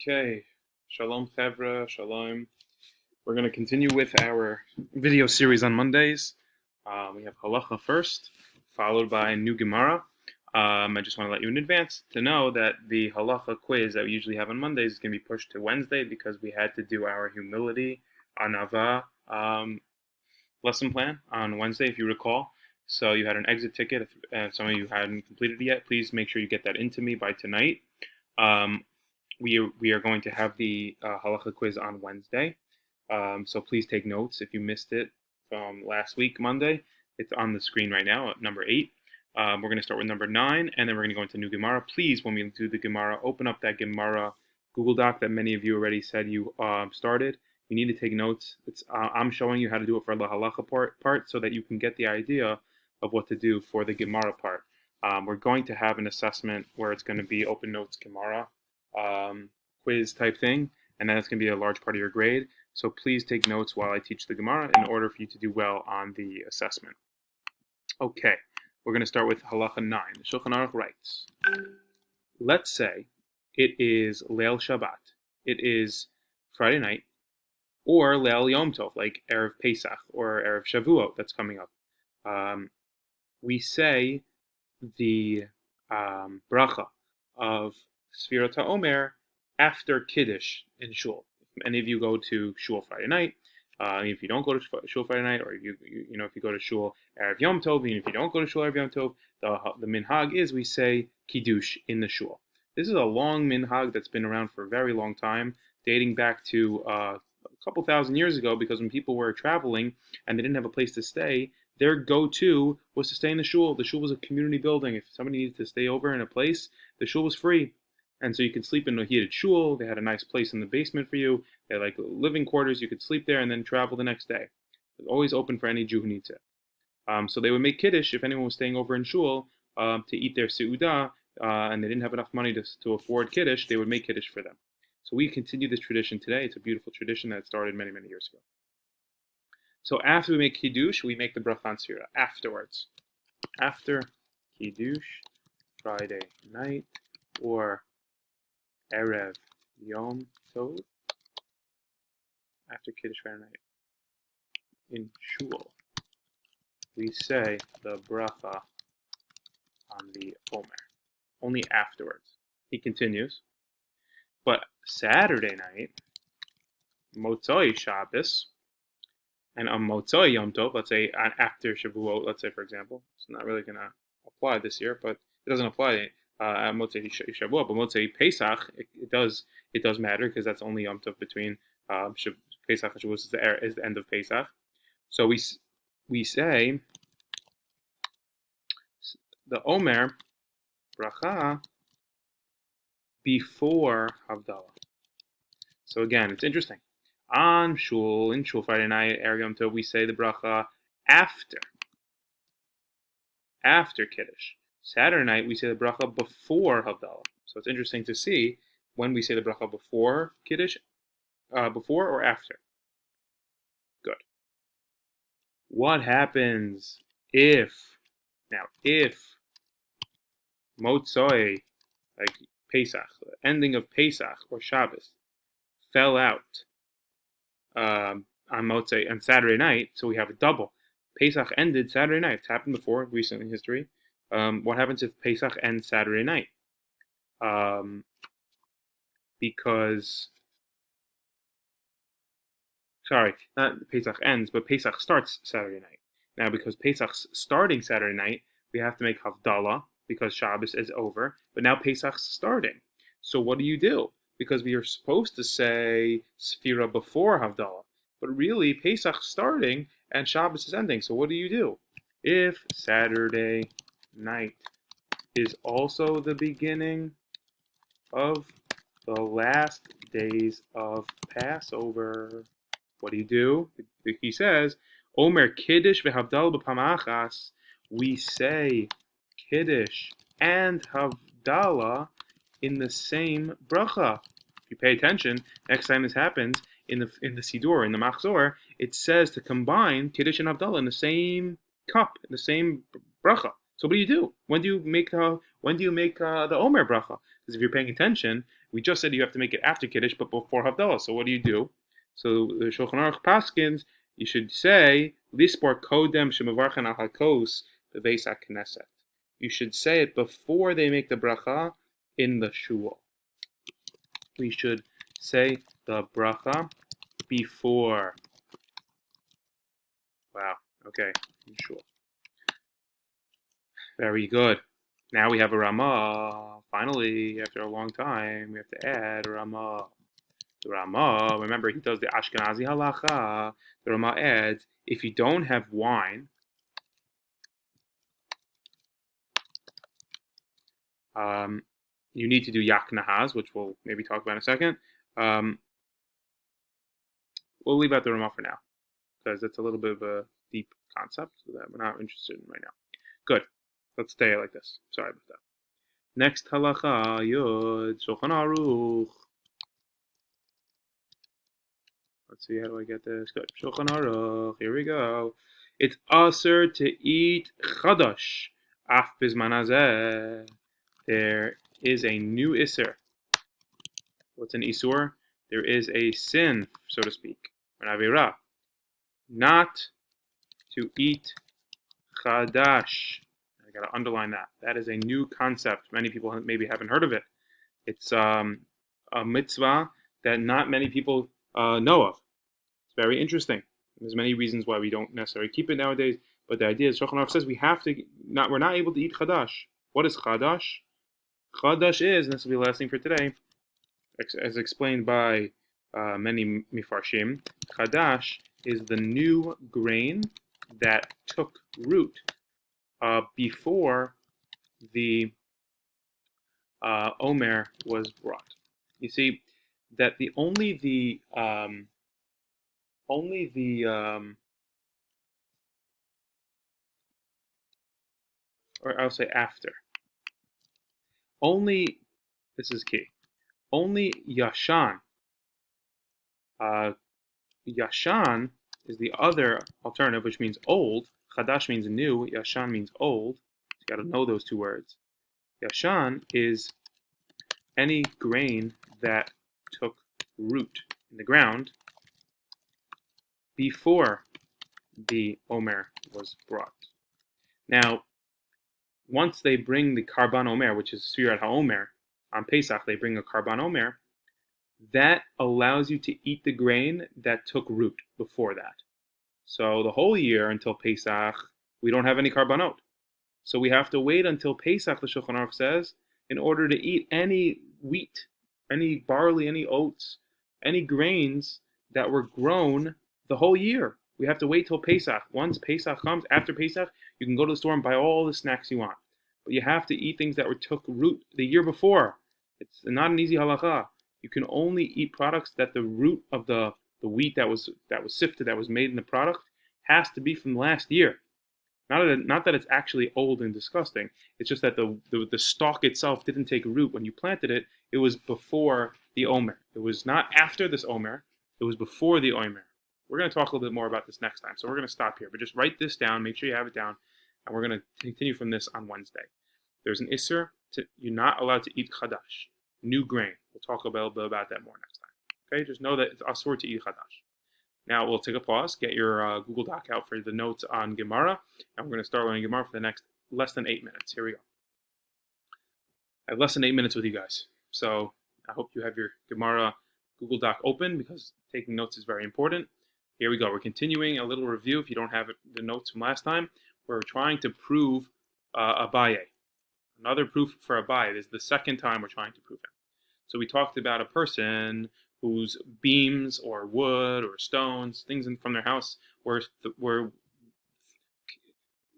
Okay, Shalom Chevra, Shalom. We're going to continue with our video series on Mondays. We have Halacha first, followed by new Gemara. I just want to let you in advance to know that the Halacha quiz that we usually have on Mondays is going to be pushed to Wednesday because we had to do our humility Anava lesson plan on Wednesday, if you recall. So you had an exit ticket. If some of you hadn't completed it yet, please make sure you get that into me by tonight. We are going to have the halacha quiz on Wednesday, so please take notes if you missed it from last week, Monday. It's on the screen right now at number 8. We're going to start with number 9, and then we're going to go into new Gemara. Please, when we do the Gemara, open up that Gemara Google Doc that many of you already said you started. You need to take notes. I'm showing you how to do it for the halacha part so that you can get the idea of what to do for the Gemara part. We're going to have an assessment where it's going to be open notes Gemara quiz type thing, and that's going to be a large part of your grade. So please take notes while I teach the Gemara in order for you to do well on the assessment. Okay, we're going to start with halacha 9. The Shulchan Aruch writes, let's say it is Leil Shabbat, it is Friday night, or Leil Yom Tov, like Erev Pesach or Erev Shavuot that's coming up. We say the bracha of Sfirat HaOmer after Kiddush in Shul. If any of you go to Shul Friday night, if you don't go to Shul Friday night, or if you go to Shul Erev Yom Tov, even if you don't go to Shul Erev Yom Tov, the minhag is we say Kiddush in the Shul. This is a long minhag that's been around for a very long time, dating back to a couple thousand years ago, because when people were traveling and they didn't have a place to stay, their go-to was to stay in the shul. The shul was a community building. If somebody needed to stay over in a place, the shul was free. And so you could sleep in a heated shul. They had a nice place in the basement for you. They had like living quarters. You could sleep there and then travel the next day. It was always open for any Jew who needs it. So they would make kiddush if anyone was staying over in shul to eat their seudah, and they didn't have enough money to afford kiddush. They would make kiddush for them. So we continue this tradition today. It's a beautiful tradition that started many, many years ago. So after we make kiddush, we make the bracha on sfira afterwards. After kiddush, Friday night, or Erev Yom Tov, after Kiddush Friday night, in Shul, we say the bracha on the Omer. Only afterwards. He continues. But Saturday night, Motzoi Shabbos, and on Motzoi Yom Tov, let's say after Shavuot, let's say for example, it's not really going to apply this year, but it doesn't apply at Motzei Shavuot, but Motzei Pesach, it does matter because that's only Yom Tov between Pesach and Shavuot is the end of Pesach. So we say the Omer bracha before Havdalah. So again, it's interesting. In Shul Friday night, Erev Yom Tov, we say the bracha after Kiddush. Saturday night, we say the bracha before Havdalah. So it's interesting to see when we say the bracha before Kiddush, before or after. Good. What happens if Motzoi, like Pesach, the ending of Pesach or Shabbos, fell out on Motzei and Saturday night, so we have a double. Pesach ended Saturday night. It's happened before recently in history. What happens if Pesach ends Saturday night? Not Pesach ends, but Pesach starts Saturday night. Now, because Pesach's starting Saturday night, we have to make Havdalah because Shabbos is over. But now Pesach's starting. So what do? Because we are supposed to say Sfira before Havdalah. But really, Pesach's starting and Shabbos is ending. So what do? If Saturday night is also the beginning of the last days of Passover, what do? He says, Omer Kiddush v'Havdalah b'pamachas. We say Kiddush and Havdalah in the same bracha. If you pay attention, next time this happens in the Sidur, in the Machzor, it says to combine Kiddush and Havdalah in the same cup, in the same bracha. So what do? When do you make the Omer bracha? Because if you're paying attention, We just said you have to make it after Kiddush, but before Havdalah. So what do? So the Shulchan Aruch paskins, you should say, Lispor kodem shemavarchan al hakos beveis hakneset. You should say it before they make the bracha in the shul. We should say the bracha before. Wow, okay, shul. Very good. Now we have a Ramah. Finally, after a long time, we have to add a Ramah. The Ramah, remember, he does the Ashkenazi halacha. The Ramah adds, if you don't have wine, you need to do Yak Nahaz, which we'll maybe talk about in a second. We'll leave out the Ramah for now, because it's a little bit of a deep concept that we're not interested in right now. Good. Let's stay like this. Sorry about that. Next halacha, Yud, Shulchan Aruch. Let's see, how do I get this? Good. Shulchan Aruch. Here we go. It's aser to eat chadash af bizman hazeh. There is a new isser. What's an isur? There is a sin, so to speak, an avera, not to eat chadash. I got to underline that. That is a new concept. Many people maybe haven't heard of it. It's a mitzvah that not many people know of. It's very interesting. There's many reasons why we don't necessarily keep it nowadays, but the idea is Shulchan Aruch says we're not able to eat chadash. What is chadash? Chadash is, and this will be the last thing for today, as explained by many mifarshim, chadash is the new grain that took root before the Omer was brought. You see that or I'll say after. Only, this is key. Only Yashan. Yashan is the other alternative, which means old. Chadash means new. Yashan means old. You got to know those two words. Yashan is any grain that took root in the ground before the Omer was brought. Now, once they bring the Karban Omer, which is Sfirat HaOmer, on Pesach, they bring a Karban Omer, that allows you to eat the grain that took root before that. So the whole year until Pesach, we don't have any Karbanot. So we have to wait until Pesach, the Shulchan Aruch says, in order to eat any wheat, any barley, any oats, any grains that were grown the whole year. We have to wait till Pesach. Once Pesach comes, after Pesach, you can go to the store and buy all the snacks you want. But you have to eat things that took root the year before. It's not an easy halacha. You can only eat products that the root of the wheat that was sifted, that was made in the product, has to be from last year. Not that it's actually old and disgusting. It's just that the stalk itself didn't take root when you planted it. It was before the Omer. It was not after this Omer. It was before the Omer. We're going to talk a little bit more about this next time. So we're going to stop here. But just write this down. Make sure you have it down. And we're going to continue from this on Wednesday. There's an Isser. You're not allowed to eat Chadash, new grain. We'll talk a little bit about that more next time. Okay? Just know that it's Asur to eat Chadash. Now we'll take a pause, get your Google Doc out for the notes on Gemara, and we're going to start learning Gemara for the next less than 8 minutes. Here we go. I have less than 8 minutes with you guys, so I hope you have your Gemara Google Doc open because taking notes is very important. Here we go. We're continuing a little review. If you don't have the notes from last time, we're trying to prove Abaye. Another proof for Abaye. This is the second time we're trying to prove him. So we talked about a person whose beams or wood or stones, things from their house, were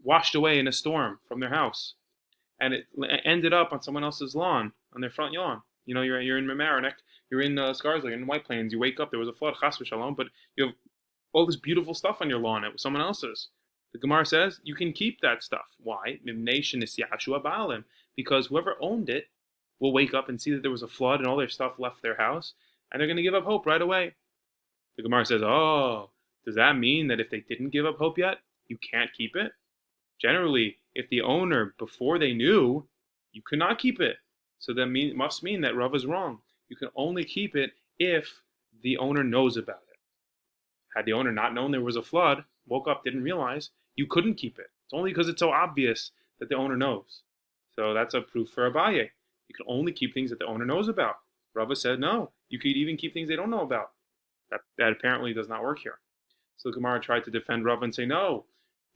washed away in a storm from their house, and it ended up on someone else's lawn, on their front lawn. You know, you're in Mamaroneck, you're in Scarsdale, you're in White Plains. You wake up, there was a flood, chas v'shalom, but you have all this beautiful stuff on your lawn. It was someone else's. The Gemara says you can keep that stuff. Why? Because whoever owned it will wake up and see that there was a flood and all their stuff left their house, and they're going to give up hope right away. The Gemara says, oh, does that mean that if they didn't give up hope yet, you can't keep it? Generally, if the owner, before they knew, you could not keep it. So that must mean that Rav is wrong. You can only keep it if the owner knows about it. Had the owner not known there was a flood, woke up, didn't realize, you couldn't keep it. It's only because it's so obvious that the owner knows. So that's a proof for Abaye. You can only keep things that the owner knows about. Rava said no. You could even keep things they don't know about. That apparently does not work here. So the Gemara tried to defend Rava and say no.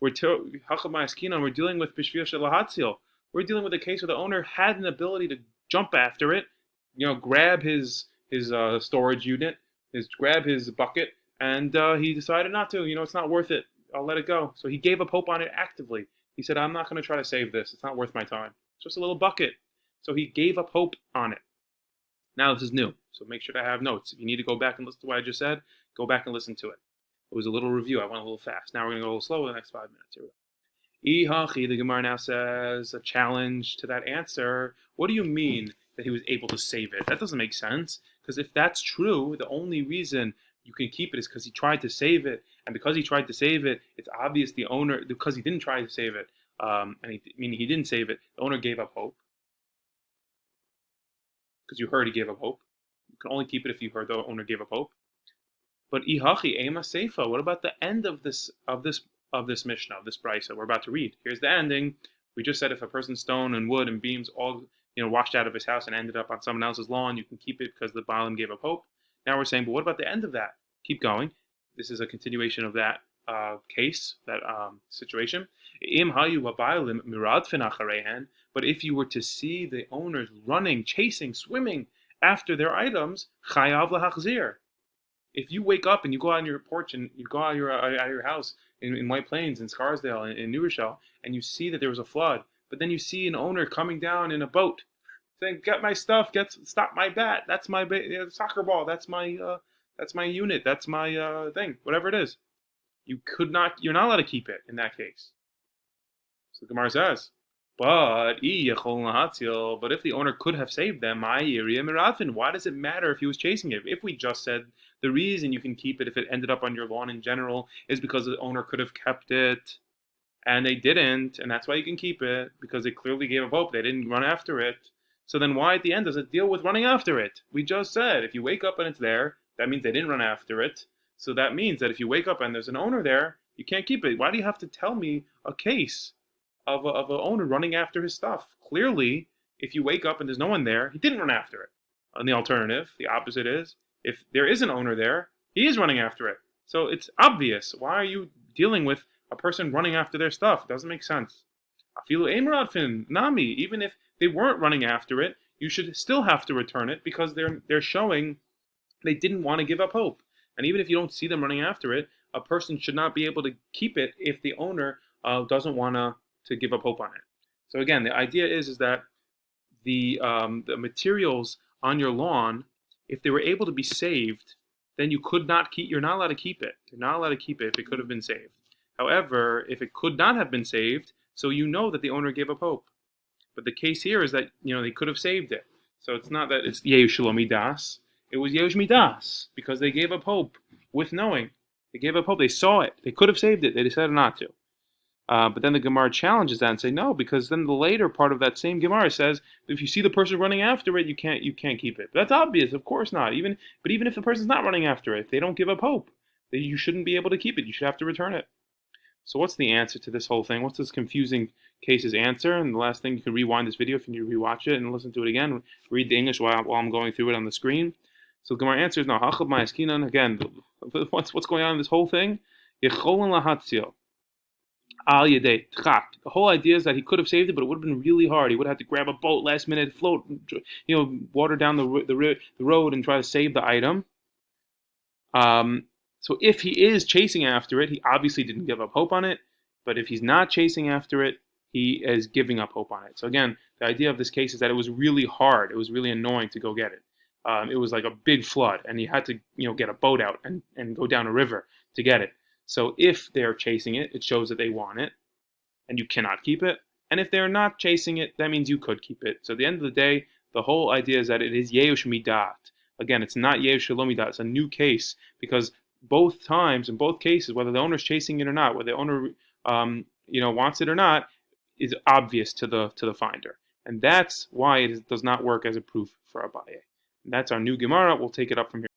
We're dealing with Bishvil Shelahatzil. We're dealing with a case where the owner had an ability to jump after it, grab his storage unit, grab his bucket, and he decided not to. It's not worth it. I'll let it go. So he gave up hope on it actively. He said, I'm not going to try to save this. It's not worth my time. It's just a little bucket. So he gave up hope on it. Now this is new. So make sure to have notes. If you need to go back and listen to what I just said, go back and listen to it. It was a little review. I went a little fast. Now we're going to go a little slow in the next 5 minutes. Here we go. Ihachi, the Gemara now says, a challenge to that answer. What do you mean that he was able to save it? That doesn't make sense. Because if that's true, the only reason you can keep it is because he tried to save it. And because he tried to save it, it's obvious the owner, because he didn't try to save it, meaning he didn't save it, the owner gave up hope. Because you heard he gave up hope. You can only keep it if you heard the owner gave up hope. But ihachi ema seifa. What about the end of this Mishnah, of this brisa we're about to read? Here's the ending. We just said if a person's stone and wood and beams all washed out of his house and ended up on someone else's lawn, you can keep it because the Baalim gave up hope. Now we're saying, but what about the end of that? Keep going. This is a continuation of that case, that situation. But if you were to see the owners running, chasing, swimming after their items, chayav lahachzir. If you wake up and you go out on your porch and you go out of your house in White Plains, in Scarsdale, in New Rochelle, and you see that there was a flood, but then you see an owner coming down in a boat, saying, "Get my stuff, stop my bat. That's my soccer ball. That's my unit. That's my thing. Whatever it is." You're not allowed to keep it in that case. So the Gemara says, but if the owner could have saved them, why does it matter if he was chasing it? If we just said the reason you can keep it if it ended up on your lawn in general is because the owner could have kept it, and they didn't, and that's why you can keep it, because they clearly gave up hope. They didn't run after it. So then why at the end does it deal with running after it? We just said if you wake up and it's there, that means they didn't run after it. So that means that if you wake up and there's an owner there, you can't keep it. Why do you have to tell me a case of an owner running after his stuff? Clearly, if you wake up and there's no one there, he didn't run after it. And the alternative, the opposite is, if there is an owner there, he is running after it. So it's obvious. Why are you dealing with a person running after their stuff? It doesn't make sense. Afilu emeradfin nami. Even if they weren't running after it, you should still have to return it because they're showing they didn't want to give up hope. And even if you don't see them running after it, a person should not be able to keep it if the owner doesn't want to give up hope on it. So again, the idea is that the materials on your lawn, if they were able to be saved, then you're not allowed to keep it. You're not allowed to keep it if it could have been saved. However, if it could not have been saved, so you know that the owner gave up hope. But the case here is that they could have saved it. So it's not that it's Yehu Shalomi Das. It was Yehush Midas, because they gave up hope with knowing. They gave up hope. They saw it. They could have saved it. They decided not to. But then the Gemara challenges that and say no, because then the later part of that same Gemara says if you see the person running after it, you can't keep it. But that's obvious, of course not. Even if the person's not running after it, if they don't give up hope, then you shouldn't be able to keep it. You should have to return it. So what's the answer to this whole thing? What's this confusing case's answer? And the last thing, you can rewind this video if you need to rewatch it and listen to it again. Read the English while I'm going through it on the screen. So Gemara answers now. Hachab ma'askinan, again, what's going on in this whole thing? Yecholen lahatzil al yedei tchak. The whole idea is that he could have saved it, but it would have been really hard. He would have had to grab a boat last minute, float, water down the road and try to save the item. So if he is chasing after it, he obviously didn't give up hope on it. But if he's not chasing after it, he is giving up hope on it. So again, the idea of this case is that it was really hard. It was really annoying to go get it. It was like a big flood, and he had to, get a boat out and go down a river to get it. So if they're chasing it, it shows that they want it, and you cannot keep it. And if they're not chasing it, that means you could keep it. So at the end of the day, the whole idea is that it is Yehush Midat. Again, it's not Yehush Shalom Midat. It's a new case because both times, in both cases, whether the owner's chasing it or not, whether the owner, wants it or not, is obvious to the finder, and that's why it does not work as a proof for Abaye. That's our new Gemara. We'll take it up from here.